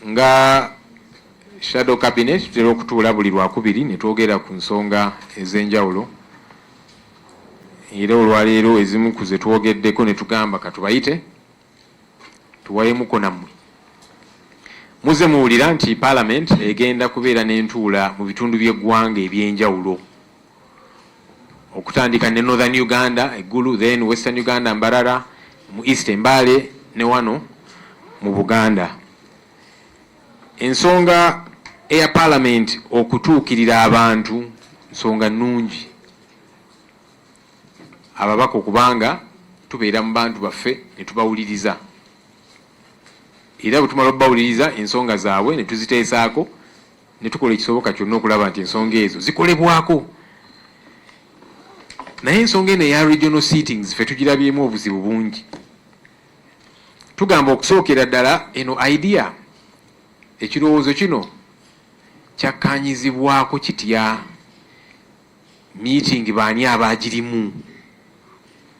nga shadow cabinet tutera okutuula buli lwakubiri ne twogera ku nsonga ez'enjawulo. Era olwaleero ezimu ku ze twogeddeko ne tugamba katubayite tuwayemuko nammwe. Muze muwulira nti Parliament egenda kubeera n'entuula mu bitundu by'eggwanga eby'enjawulo. Okutandika ne Northern Uganda eggulu, then Western Uganda Mbarara, mu East Mbale ne wano mu Buganda. Ensonga eya Parliament okutuukirira abantu nsonga nnungi. Ababaka okubanga tubeera mu bantu baffe ne tubawuliriza. Era bwe tumala obbawuliriza ensonga zaabwe ne tuziteesaako ne tukola ekisoboka kyonna okulaba nti ensonga ezo zikolebwako. Naye ensonga eno eya regional seatings ffe tugirabyemu obuzibu bungi. Tugamba okusookera ddala eno idea, ekirowoozo kino kyakkaanyizibwako kitya, meeting baani abaagirimu,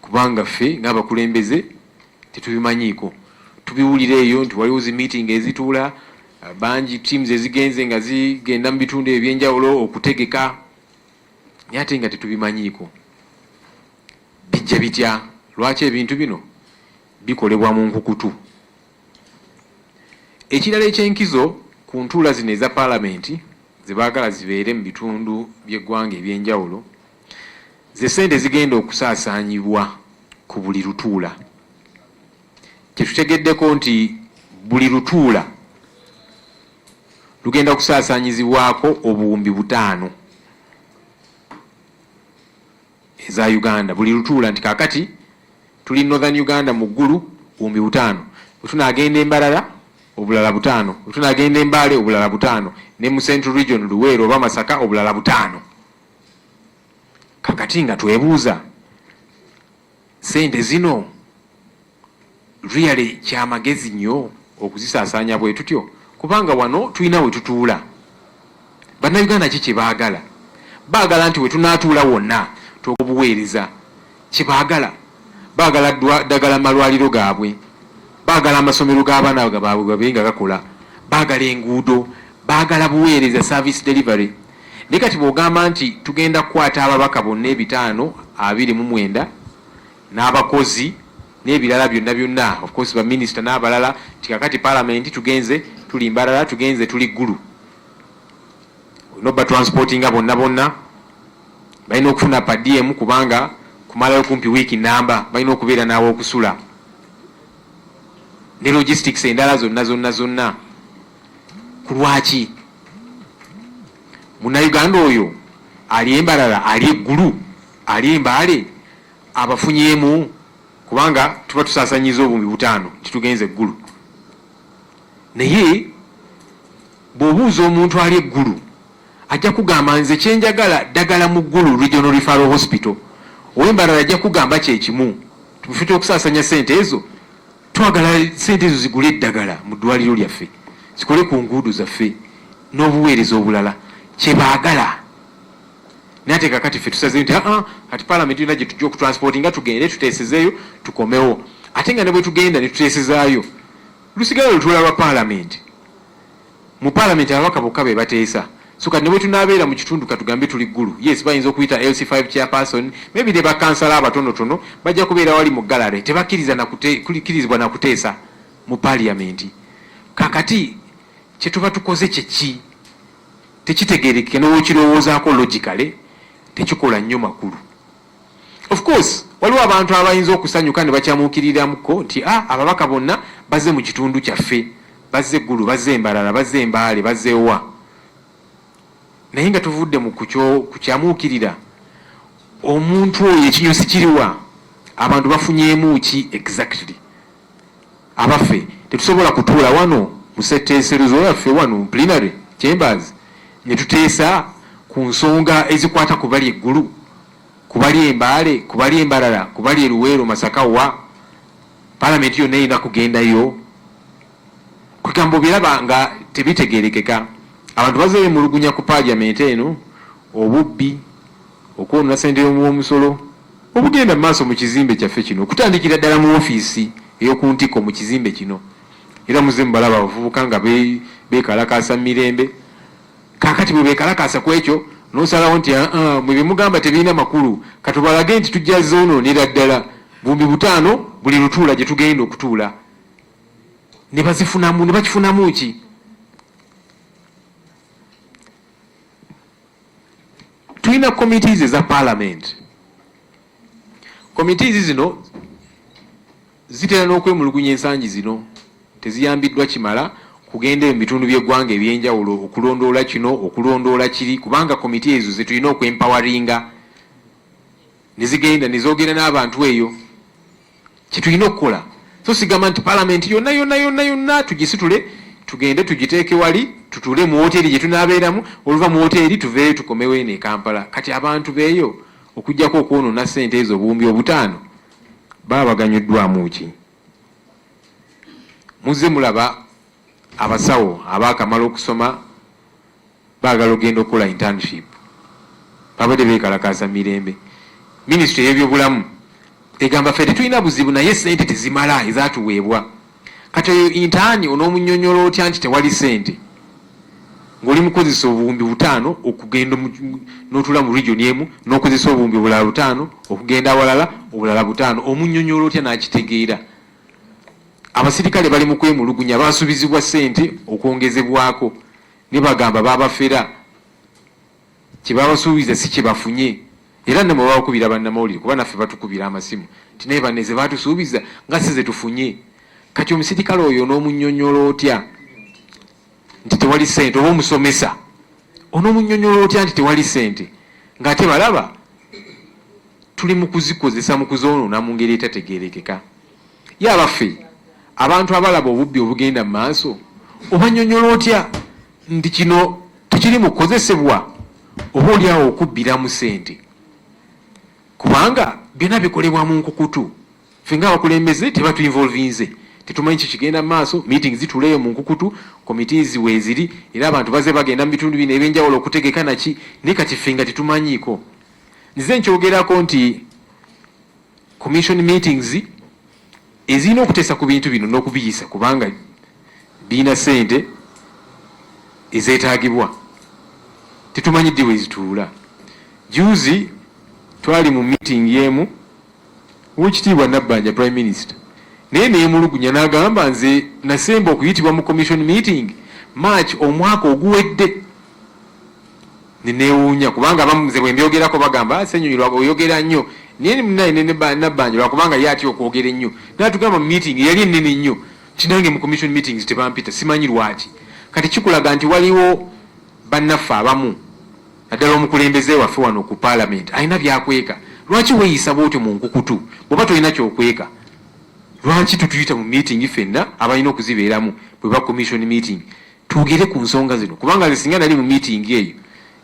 kubanga ffe ng'abakulembeze tetubimanyiiko. Tubiwulira eyo nti waliwo zi meeting ezituula bangi, teams ezigenze nga zigenda mu bitundu ebyenjawulo okutegeka, naye ate nga tetubimanyiiko. Bijja bitya? Lwaki ebintu bino bikolebwa mu nkukutu? Ekirala ekyenkizo ku ntuula zino eza Parliament ze baagala zibeere mu bitundu by'eggwanga ebyenjawulo, ze ssente zigenda okusaasaanyibwa ku buli lutuula. Kyetutegeddeko nti buli lutuula lugenda kusaasaanyizibwako obuwumbi 5 eza Uganda. Buli lutuula nti kaakati tuli Northern Uganda mu ggulu buwumbi 5. Wetunaagenda Embarara obulala 5. Wetunaagenda Embale obulala 5. Ne mu Central Region Luweero oba Masaka obulala 5. Kakati nga twebuuza sente zino really kyamagezi nnyo okuzisaasaanya bwe tutyo, kubanga wano tulina we tutuula. Bannayuganda ki kye baagala? Baagala nti we tunaatuula wonna tuobuweereza kye baagala. Baagala ddagala malwaliro gaabwe, baagala amasomero g'abaana baabwe gabe nga gakola, baagala enguudo, baagala buweereza, service delivery. Naye kati bw'ogamba nti tugenda kukwata ababaka bonna 529 n'abakozi n'ebirala byonna, of course baminisita n'abalala, tikakati Parliament tugenze tuli Mbarara, tugenze tuli ggulu, olina transportinga bonna balina okufuna pa DM kubanga kumalayo kumpi wiiki namba, balina okubeera naawe okusula ne logistics endala zonna. Ku lwaki Munnayuganda oyo ali Embarara, ali eggulu, ali Embale abafunyemu? Kubanga tuba tusaasanyiza obuwumbi 5 titugenze eggulu. Naye bw'obuuza omuntu ali eggulu ajja kugamba nze kyenjagala ddagala mu ggulu Regional Referral Hospital. Ow'Embarara ajja kugamba kyekimu, tufite okusaasanya sente ezo, twagala sente ezo zigule eddagala mu ddwaliro lyaffe, zikole ku nguudo zaffe n'obuweereza obulala kye baagala. Naye ate kakati ffe tusaze nti kati Parliament yonna gye tujja okutransportinga tugende tuteesezeeyo tukomewo. Ate nga ne bwe tugenda ne tuteesezaayo lusigala lutuula lwa Parliament. Mu Parliament ababaka bokka be bateesa. So kati ne bwe tunaabeera mu kitundu katugambe tuli ggulu, yes bayinza okuyita LC5 chairperson, maybe ne bakansala abatonotono bajja kubeera wali mu gallery, tebakkirizibwa na kuteesa mu Parliament. Kakati kye tuba tukoze kyeki tekitegeerekeka n'okirowoozaako logically tekikola nnyo makulu. Of course waliwo abantu abayinza okusanyuka ne bakyamuukiriramuko nti ababaka bonna bazze mu kitundu kyaffe, bazze eggulu, bazze Embarara, bazze Embale, bazze wa. Naye nga tuvudde mu kukyamuukirira omuntu oyo ekinyusi kiriwa, abantu bafunyeemu ki exactly? Abaffe tetusobola kutuula wano mu setteeserezo yaffe wano mu plenary chambers ne tuteesa ku nsonga ezikwata ku bali eggulu, ku bali Embale, ku bali Embarara, ku bali Luweero, Masaka wa. Parliament yonna erina kugendayo. Kugamba biraba nga tebitegeerekeka. Abantu bazze mulugunya ku Parliament eno obubbi, okwonoona ssente y'omusolo, obugenda maaso mu kizimbe kyaffe kino, okutandikira ddala mu ofiisi ey'oku ntiko mu kizimbe kino. Era muze mubalaba abavubuka nga bekalakasa mirembe. Kakati bwe bekalakasa kwekyo nosalawo nti mwe bimugamba tebirina makulu katubalage nti tujja zoononera ddala bumbi butaano buli lutuula gye tugenda okutuula. Ne bazifunamu ne bakifunamu ki? Tulina committees eza parliament. Committees zino zitera n'okwemulugunya ensangi zino teziyambiddwa kimala kugenda mu bitundu by'eggwanga ebyenjawulo okulondoola kino okulondoola kiri kubanga komiti ezo ze tulina okwempawaringa ne zigenda ne zoogera n'abantu eyo kye tulina okukola. So sigamba nti parliament yonna tugisitule tugende tugiteeke wali tutuule mu woteeri gye tunaabeeramu oluva mu woteeri tuveeyo tukomewo eno e Kampala. Kati abantu beeyo okuggyako okwonoona ssente ezo obuwumbi obutaano baba baganyuddwamu ki? Muzze mulaba abasawo abaakamala okusoma baagala okugenda okukola internship babadde beekalakaasa mirembe. Minisitule y'ebyobulamu egamba ffe tetulina buzibu naye ssente tezimala ezaatuweebwa. Kati oyo intaani onoomunnyonnyola otya nti tewali ssente ng'oli mukozesa obuwumbi butaano okugenda n'otula mu region emu n'okozesa obuwumbi bulala butaano okugenda awalala obulala butaano, omunnyonnyola otya n'akitegeera? Abasirikale bali mu kwemulugunya baasubizibwa ssente okwongezebwako ne bagamba babafera kye babasuubiza si kye bafunye era ne mwe babakubira bannamawulire kuba naffe batukubira amasimu nti naye banne ze baatusuubiza nga si ze tufunye. Kati omusirikale oyo n'omunnyonnyola otya nti tewali ssente oba omusomesa onoomunnyonnyola otya nti tewali ssente ng'ate balaba tuli mu kuzikozesa mu kuzoonoona mu ngeri etategeerekeka. Ye abaffe abantu abalaba obubbi obugenda mu maaso obannyonnyola otya nti kino tekiri mu kukozesebwa oba oliawo okubbiramu ssente kubanga byonna bikolebwa mu nkukutu. Ffe ng'abakulembeze tebatuinvolvinze tetumanyi kikigenda mu maaso. Meeting zituleeyo mu nkukutu committees weeziri era abantu baze bagenda mu bitundu bino ebyenjawulo okutegeka naki naye kati ffe nga tetumanyiiko. Nze nkyogerako nti commission meetings ezirina okuteesa ku bintu bino n'okubiyisa kubanga birina ssente ezeetaagibwa tetumanyidde wezituula. Juzi twali mu meeting y'emu Oweekitiibwa Nabbanja Prime Minister naye neemulugunya n'agamba nze nasemba okuyitibwa mu commission meeting March omwaka oguwedde. Neneewuunya kubanga abamu nze bwe mbyogerako bagamba Ssenyonyi oyogera nnyo naye Nabbanja lwakubanga ye atya okwogera ennyo n'atugamba mu meeting yali ennene nnyo kinange mu commission meetings tebampita simanyi lwaki. Kati kikulaga nti waliwo bannaffe abamu naddala omukulembeze waffe wano ku parliament alina byakweka. Lwaki weeyisa bwotyo mu nkukutu bw'oba tolina kyokweka? Lwaki tutuyita mu meeting ffenna abalina okuzibeeramu bwe ba commission meeting twogere ku nsonga zino kubanga ze singa nali mu meeting eyo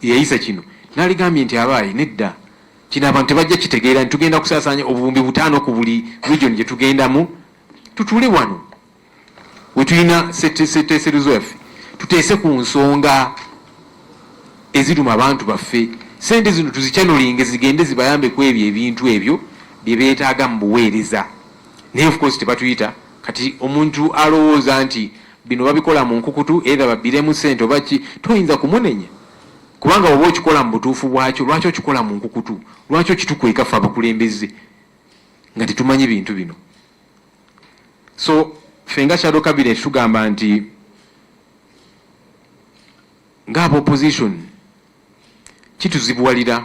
eyayisa kino naligambye nti abaayi nedda kino abantu tebajja kitegeera nti tugenda kusaasaanya obuwumbi butaano ku buli region gye tugendamu. Tutuule wano we tulina setteeserezo yaffe tuteese ku nsonga eziruma abantu baffe. Sente zino tuzikyanulinge zigende zibayambe ku ebyo ebintu ebyo bye beetaaga mu buweereza. Naye of course tebatuyita kati omuntu alowooza nti bino babikola mu nkukutu era babbiremu ssente oba ki toyinza kumunenya kubanga oba okikola mu butuufu bwakyo lwaki okikola mu nkukutu lwaki okitukweka ffe abakulembeze nga tetumanyi bintu bino. So ffe nga shadow cabinet tugamba nti ng'aba opposition kituzibuwalira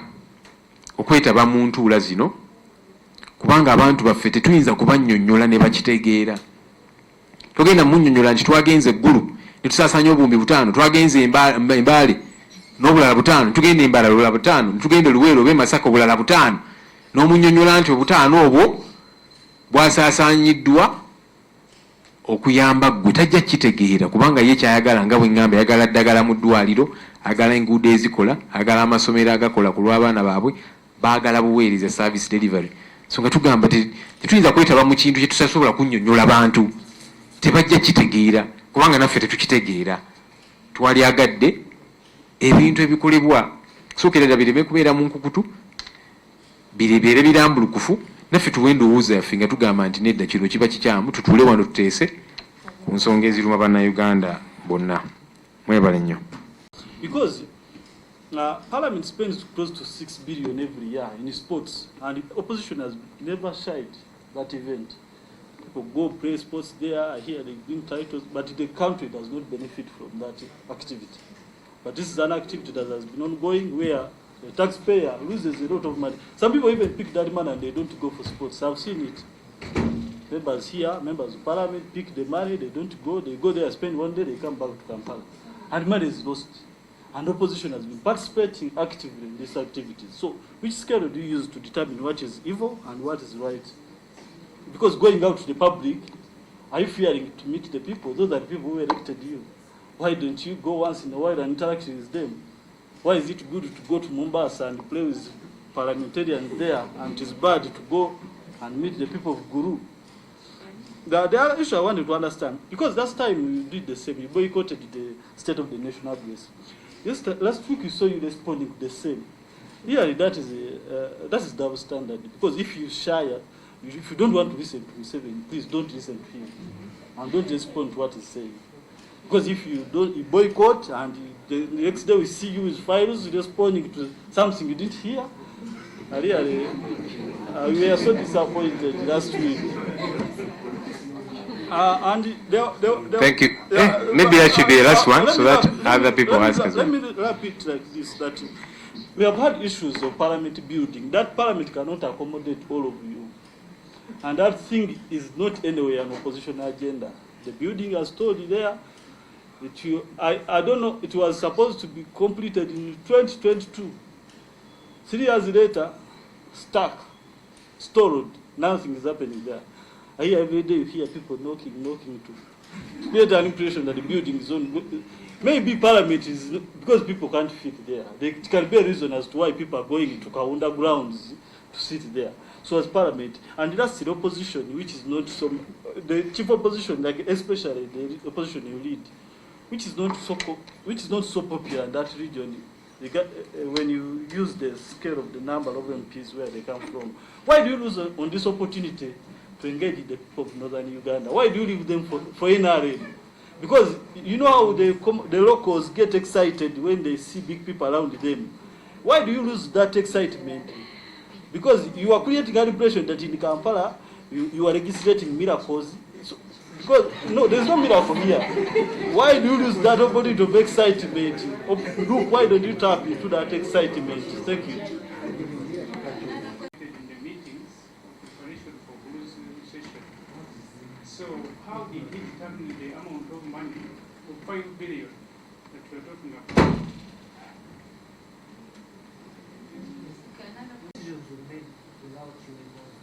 okwetaba mu ntuula zino kubanga abantu baffe tetuyinza kubannyonnyola ne bakitegeera. Togenda munnyonnyola nti twagenze eggulu ne tusaasaanya obuwumbi butaano twagenze embaale n'obulala butaano tugenda embala obulala butaano tugenda Luweero oba Masaka obulala butaano n'omunnyonnyola nti obutaano obwo bwasaasaanyiddwa okuyamba ggwe tajja kitegeera kubanga ye kyayagala nga bwe ŋŋamba ayagala ddagala mu ddwaliro agala enguudo ezikola agala amasomero agakola ku lw'abaana baabwe baagala buweereza service delivery. So nga tugamba tetuyinza kwetaba mu kintu kye tusasobola kunnyonnyola bantu tebajja kitegeera kubanga naffe tetukitegeera. Twalyagadde ebintu ebikolebwa sokerera bireme kubeera mu nkukutu birebeere birambulukufu naffe tuwe endowooza yaffe nga tugamba nti nedda kino kiba kikyamu tutuule wano tuteese ku nsonga eziruma bannayuganda bonna. Mwebale nnyo. Because Parliament spends close to 6 billion every year in sports, and the opposition has never shied that event. People go play sports there, here they win titles, but the country does not benefit from that activity. But this is an activity that has been ongoing where the taxpayer loses a lot of money. Some people even pick that money and they don't go for sports. I've seen it. Members here, members of Parliament pick the money, they don't go, they go there, spend one day, they come back to Kampala. And money is lost. And opposition has been participating actively in these activities. So which scale do you use to determine what is evil and what is right? Because going out to the public, are you fearing to meet the people? Those are the people who elected you. Why don't you go once in a while and interact with them? Why is it good to go to Mombasa and play with parliamentarians there, and it is bad to go and meet the people of Guru? The other issue I wanted to understand, because last time you did the same, you boycotted the State of the Nation address. Last week you saw you responding to the same. Really, that is double standard. Because if you shy, if you don't want to listen to Museveni, please don't listen to him, and don't respond to what he's saying. Because if you don't, you boycott, and the next day we see you with files responding to something you didn't hear. Really, we were so disappointed last week. Thank you. Maybe I should be the last one so that other people ask as well. Let me wrap it like this, that we have had issues of parliament building. That parliament cannot accommodate all of you. And that thing is not anywhere an opposition agenda. The building has told you there. I don't know, it was supposed to be completed in 2022. 3 years later, stuck, stored, nothing is happening there. I hear every day, you hear people knocking to create an impression that the building is on. Maybe Parliament is, because people can't fit there. It can be a reason as to why people are going to Kaunda grounds to sit there. So as Parliament, and that's the opposition, which is not the chief opposition, like especially the opposition you lead, which is not so popular in that region. When you use the scale of the number of MPs where they come from, why do you lose on this opportunity to engage the people of northern Uganda? Why do you leave them for NRM? Because you know how the locals get excited when they see big people around them. Why do you lose that excitement? Because you are creating an impression that in Kampala you are legislating miracles. So, because no, there's no miracle here. Why do you lose that opportunity of excitement? Look, why don't you tap into that excitement? Thank you. So how did he determine the amount of money of 5 billion that we're talking about? Decisions were made without you involved.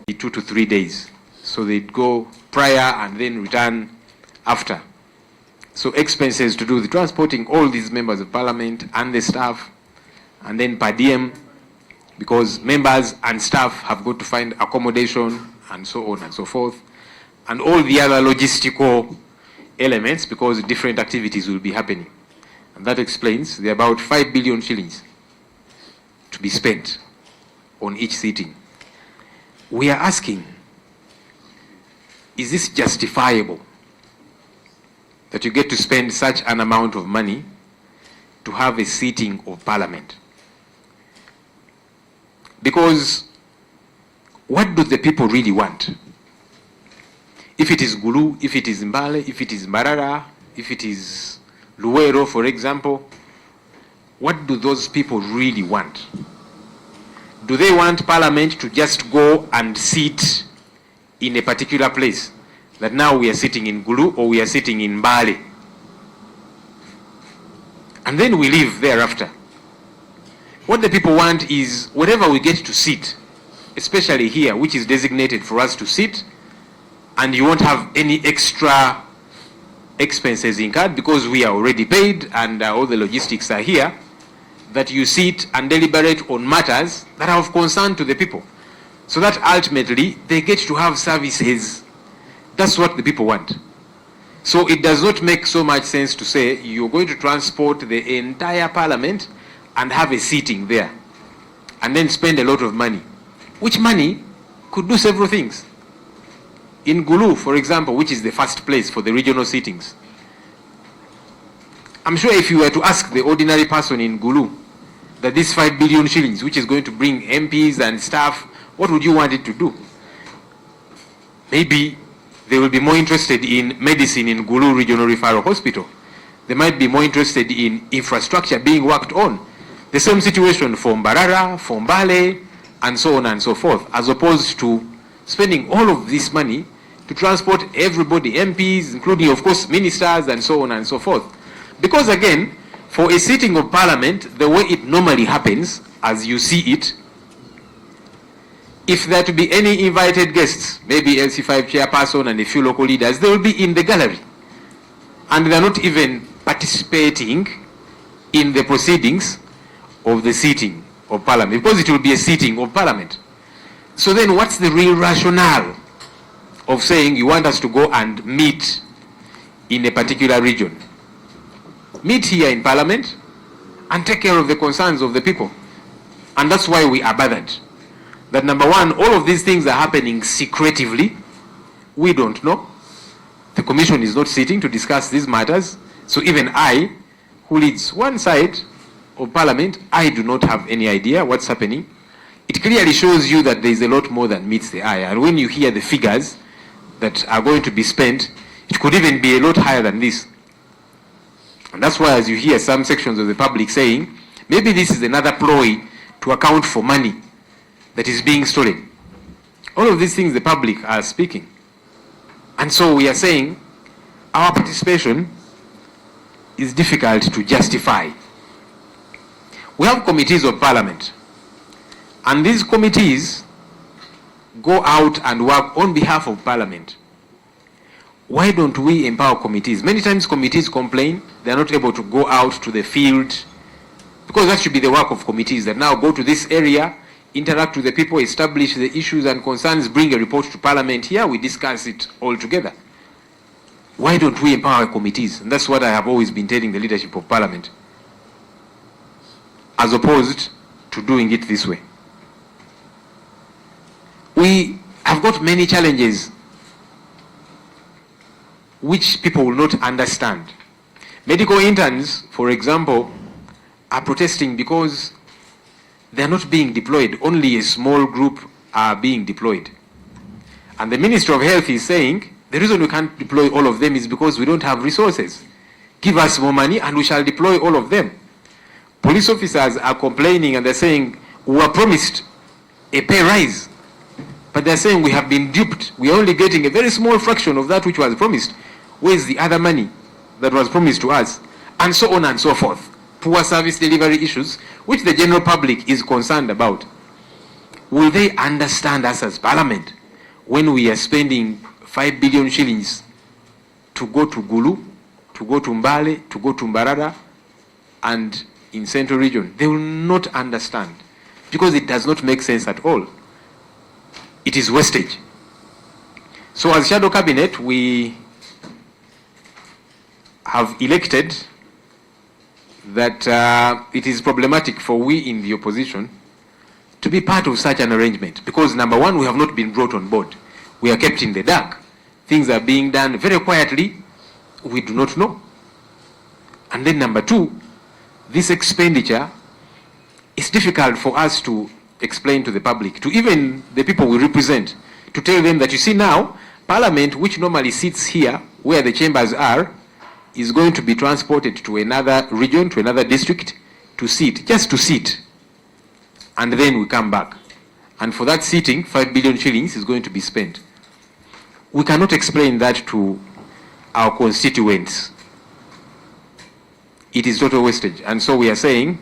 2 to 3 days. So they'd go prior and then return after. So expenses to do the transporting all these members of parliament and the staff, and then per diem, because members and staff have got to find accommodation and so on and so forth, and all the other logistical elements, because different activities will be happening. And that explains the about 5 billion shillings to be spent on each sitting. We are asking, is this justifiable? That you get to spend such an amount of money to have a sitting of parliament. Because what do the people really want? If it is Gulu, if it is Mbale, if it is Mbarara, if it is Luwero, for example, what do those people really want? Do they want parliament to just go and sit in a particular place? That now we are sitting in Gulu or we are sitting in Mbale, and then we leave thereafter. What the people want is wherever we get to sit, especially here, which is designated for us to sit, and you won't have any extra expenses incurred because we are already paid and all the logistics are here, that you sit and deliberate on matters that are of concern to the people, so that ultimately they get to have services. That's what the people want. So it does not make so much sense to say you're going to transport the entire parliament and have a sitting there and then spend a lot of money which money could do several things. In Gulu, for example, which is the first place for the regional sittings, I'm sure if you were to ask the ordinary person in Gulu that this 5 billion shillings, which is going to bring MPs and staff, what would you want it to do? Maybe they will be more interested in medicine in Gulu Regional Referral Hospital. They might be more interested in infrastructure being worked on. The same situation for Mbarara, for Mbale, and so on and so forth, as opposed to spending all of this money to transport everybody, MPs, including, of course, ministers, and so on and so forth. Because again, for a sitting of parliament, the way it normally happens, as you see it, if there are to be any invited guests, maybe LC5 chairperson and a few local leaders, they will be in the gallery. And they are not even participating in the proceedings of the sitting of parliament, because it will be a sitting of parliament. So then what's the real rationale of saying you want us to go and meet in a particular region? Meet here in parliament and take care of the concerns of the people. And that's why we are bothered. That number one, all of these things are happening secretively. We don't know. The commission is not sitting to discuss these matters. So even I, who leads one side of parliament, I do not have any idea what's happening. It clearly shows you that there is a lot more than meets the eye. And when you hear the figures that are going to be spent, it could even be a lot higher than this. And that's why, as you hear some sections of the public saying, maybe this is another ploy to account for money that is being stolen. All of these things the public are speaking. And so we are saying our participation is difficult to justify. We have committees of parliament, and these committees go out and work on behalf of parliament. Why don't we empower committees? Many times committees complain they are not able to go out to the field, because that should be the work of committees, that now go to this area, interact with the people, establish the issues and concerns, bring a report to parliament. Here we discuss it all together. Why don't we empower committees? And that's what I have always been telling the leadership of parliament, as opposed to doing it this way. We have got many challenges which people will not understand. Medical interns, for example, are protesting because they are not being deployed. Only a small group are being deployed. And the Minister of Health is saying, the reason we can't deploy all of them is because we don't have resources. Give us more money and we shall deploy all of them. Police officers are complaining and they're saying, we were promised a pay rise, but they're saying we have been duped. We are only getting a very small fraction of that which was promised. Where is the other money that was promised to us? And so on and so forth. Poor service delivery issues, which the general public is concerned about. Will they understand us as parliament when we are spending 5 billion shillings to go to Gulu, to go to Mbale, to go to Mbarara, and in Central Region? They will not understand, because it does not make sense at all. It is wastage. So as shadow cabinet, we have elected that it is problematic for we in the opposition to be part of such an arrangement, because number one, we have not been brought on board. We are kept in the dark. Things are being done very quietly. We do not know. And then number two, this expenditure is difficult for us to explain to the public, to even the people we represent, to tell them that, you see now, Parliament, which normally sits here where the chambers are, is going to be transported to another region, to another district, to sit, just to sit. And then we come back. And for that sitting, 5 billion shillings is going to be spent. We cannot explain that to our constituents. It is total wastage. And so we are saying,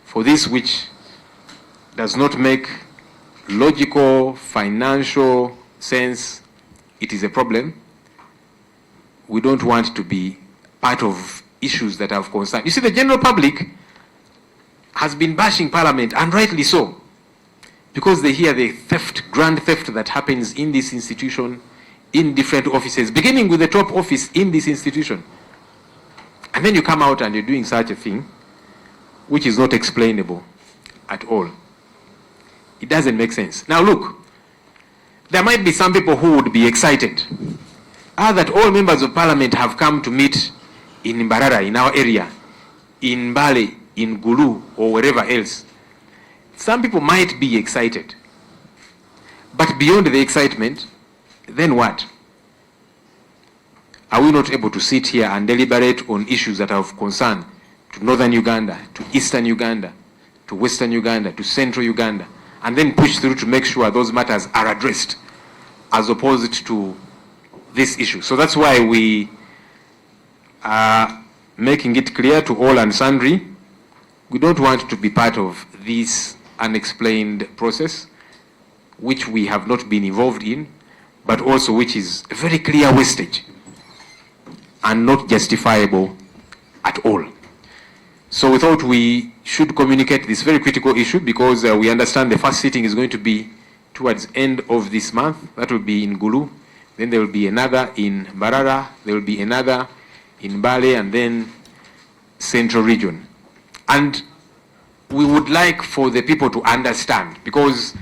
for this which does not make logical, financial sense, it is a problem. We don't want to be part of issues that have concern. You see, the general public has been bashing Parliament, and rightly so, because they hear the theft, grand theft that happens in this institution, in different offices, beginning with the top office in this institution. And then you come out and you're doing such a thing, which is not explainable at all. It doesn't make sense. Now look, there might be some people who would be excited that all members of parliament have come to meet in Mbarara, in our area, in Mbale, in Gulu, or wherever else. Some people might be excited. But beyond the excitement, then what? Are we not able to sit here and deliberate on issues that are of concern to northern Uganda, to eastern Uganda, to western Uganda, to central Uganda, and then push through to make sure those matters are addressed, as opposed to this issue? So that's why we are making it clear to all and sundry, we don't want to be part of this unexplained process, which we have not been involved in, but also which is a very clear wastage and not justifiable at all. So we thought we should communicate this very critical issue, because we understand the first sitting is going to be towards end of this month. That will be in Gulu. Then there will be another in Mbarara. There will be another in Mbale, and then Central Region. And we would like for the people to understand, because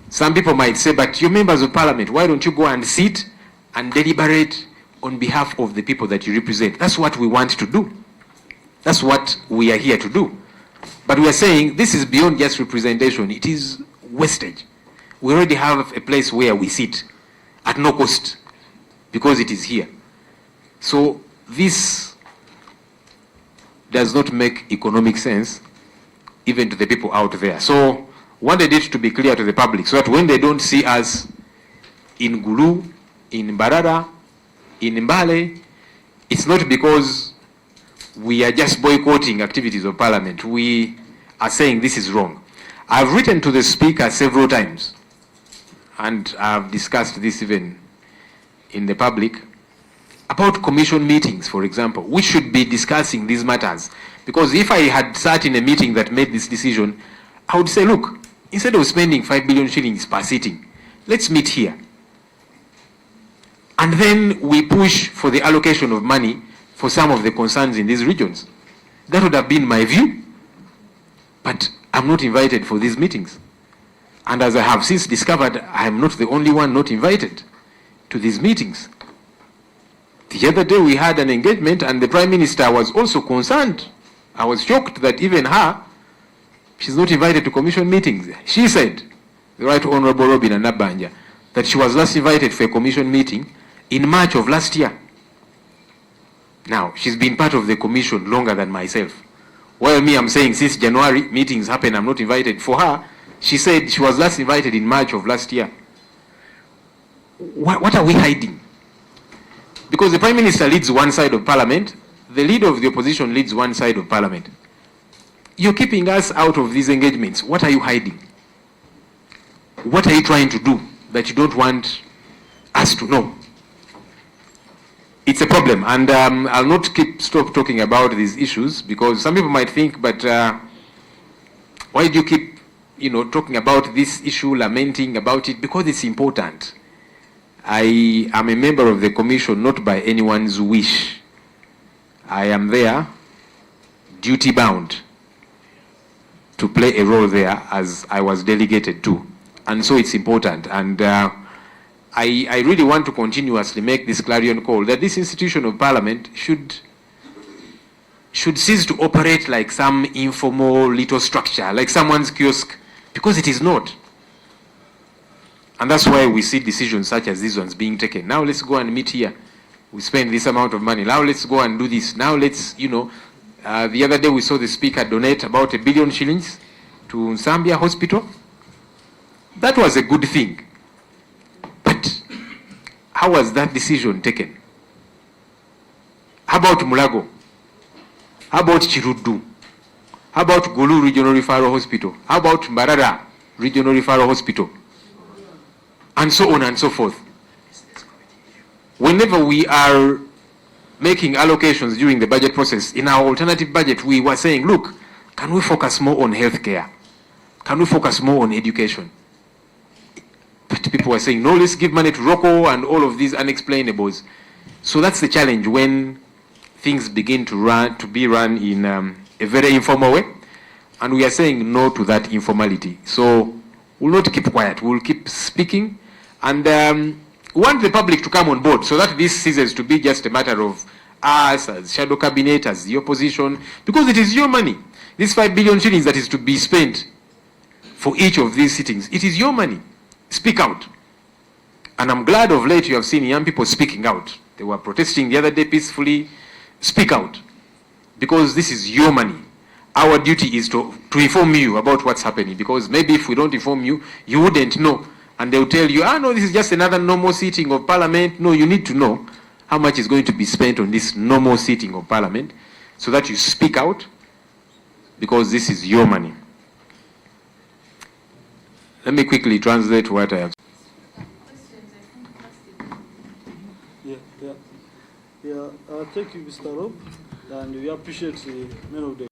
some people might say, but you're members of parliament, why don't you go and sit and deliberate on behalf of the people that you represent? That's what we want to do. That's what we are here to do. But we are saying this is beyond just representation. It is wastage. We already have a place where we sit at no cost because it is here. So this does not make economic sense even to the people out there. So wanted it to be clear to the public, so that when they don't see us in Gulu, in Mbarara, in Mbale, it's not because we are just boycotting activities of parliament. We are saying this is wrong. I've written to the speaker several times, and I've discussed this even in the public, about commission meetings, for example. We should be discussing these matters, because if I had sat in a meeting that made this decision, I would say, look, instead of spending 5 billion shillings per sitting, let's meet here. And then we push for the allocation of money for some of the concerns in these regions. That would have been my view. But I'm not invited for these meetings. And as I have since discovered, I am not the only one not invited to these meetings. The other day we had an engagement, and the Prime Minister was also concerned. I was shocked that even her, she's not invited to commission meetings. She said, the Right Honourable Robin Anabanja, that she was last invited for a commission meeting in March of last year. Now, she's been part of the commission longer than myself. While me, I'm saying since January meetings happen, I'm not invited. For her, she said she was last invited in March of last year. What are we hiding? Because the Prime Minister leads one side of parliament, the leader of the opposition leads one side of parliament. You're keeping us out of these engagements. What are you hiding? What are you trying to do that you don't want us to know? It's a problem, and I'll not stop talking about these issues, because some people might think, but why do you keep, talking about this issue, lamenting about it? Because it's important. I am a member of the commission not by anyone's wish. I am there, duty bound, to play a role there as I was delegated to. And so it's important. And I really want to continuously make this clarion call that this institution of parliament should cease to operate like some informal little structure, like someone's kiosk, because it is not. And that's why we see decisions such as these ones being taken. Now let's go and meet here. We spend this amount of money. Now let's go and do this. Now let's, the other day we saw the speaker donate about 1 billion shillings to Nsambia Hospital. That was a good thing. But how was that decision taken? How about Mulago? How about Chirudu? How about Gulu Regional Referral Hospital? How about Mbarara Regional Referral Hospital? And so on and so forth. Whenever we are making allocations during the budget process, in our alternative budget, we were saying, look, can we focus more on healthcare? Can we focus more on education? But people were saying, no, let's give money to Rocco and all of these unexplainables. So that's the challenge when things begin to be run in a very informal way. And we are saying no to that informality. So will not keep quiet. We will keep speaking, and want the public to come on board so that this ceases to be just a matter of us as shadow cabinet, as the opposition, because it is your money. This 5 billion shillings that is to be spent for each of these sittings, it is your money. Speak out. And I'm glad of late you have seen young people speaking out. They were protesting the other day peacefully. Speak out, because this is your money. Our duty is to inform you about what's happening, because maybe if we don't inform you, you wouldn't know. And they'll tell you, no, this is just another normal sitting of parliament. No, you need to know how much is going to be spent on this normal sitting of parliament, so that you speak out, because this is your money. Let me quickly translate what I have. Thank you, Mr. Rob, and we appreciate the men of the.